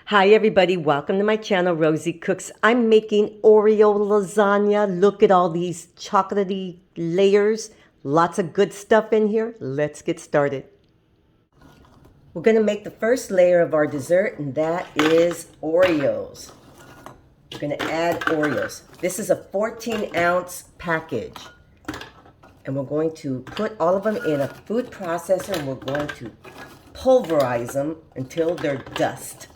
Hi everybody, welcome to my channel, Rosie Cooks. I'm making Oreo lasagna. Look at all these chocolatey layers. Lots of good stuff in here. Let's get started. We're going to make the first layer of our dessert, and that is Oreos. We're going to add Oreos. This is a 14-ounce package. And we're going to put all of them in a food processor, and we're going to pulverize them until they're dust.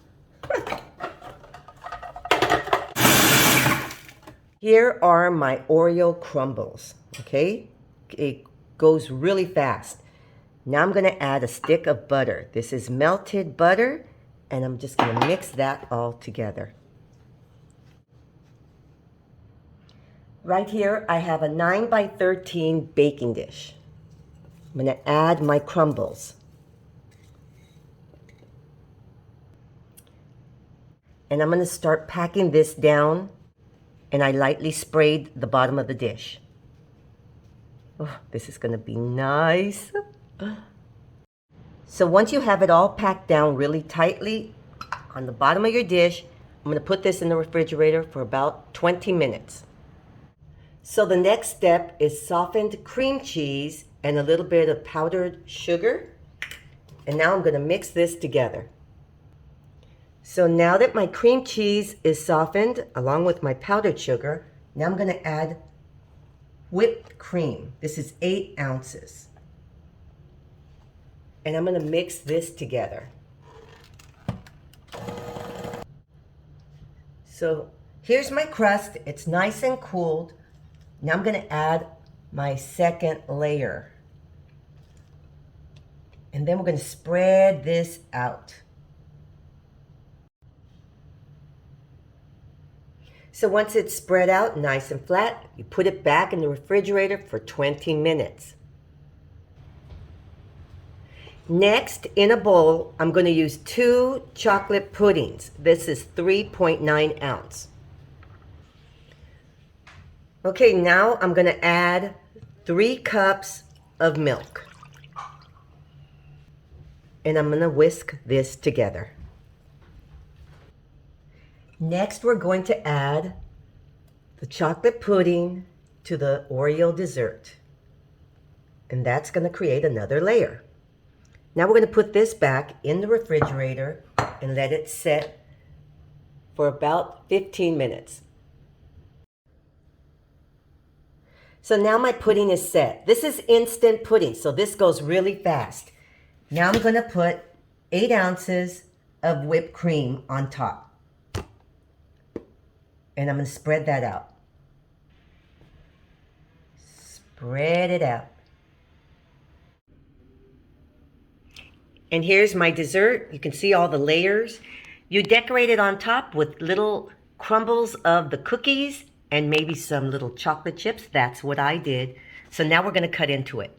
Here are my Oreo crumbles, okay? It goes really fast. Now I'm gonna add a stick of butter. This is melted butter, and I'm just gonna mix that all together. Right here, I have a 9 by 13 baking dish. I'm gonna add my crumbles. And I'm gonna start packing this down, and I lightly sprayed the bottom of the dish. Oh, this is gonna be nice. So once you have it all packed down really tightly on the bottom of your dish, I'm gonna put this in the refrigerator for about 20 minutes. So the next step is softened cream cheese and a little bit of powdered sugar. And now I'm gonna mix this together. So now that my cream cheese is softened along with my powdered sugar, now I'm going to add whipped cream. This is 8 ounces. And I'm going to mix this together. So here's my crust. It's nice and cooled. Now I'm going to add my second layer. And then we're going to spread this out. So once it's spread out nice and flat, you put it back in the refrigerator for 20 minutes. Next, in a bowl, I'm going to use 2 chocolate puddings. This is 3.9 ounce. Okay, now I'm going to add 3 cups of milk. And I'm going to whisk this together. Next, we're going to add the chocolate pudding to the Oreo dessert. And that's going to create another layer. Now we're going to put this back in the refrigerator and let it set for about 15 minutes. So now my pudding is set. This is instant pudding, so this goes really fast. Now I'm going to put 8 ounces of whipped cream on top. And I'm going to spread that out. Spread it out. And here's my dessert. You can see all the layers. You decorate it on top with little crumbles of the cookies and maybe some little chocolate chips. That's what I did. So now we're going to cut into it.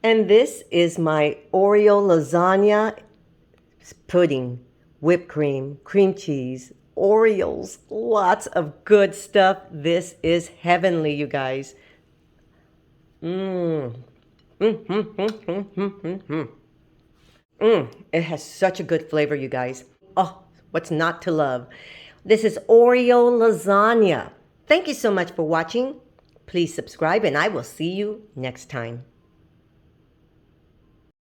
And this is my Oreo lasagna pudding. Whipped cream, cream cheese, Oreos, lots of good stuff. This is heavenly, you guys. It has such a good flavor, you guys. Oh, what's not to love? This is Oreo lasagna. Thank you so much for watching. Please subscribe, and I will see you next time.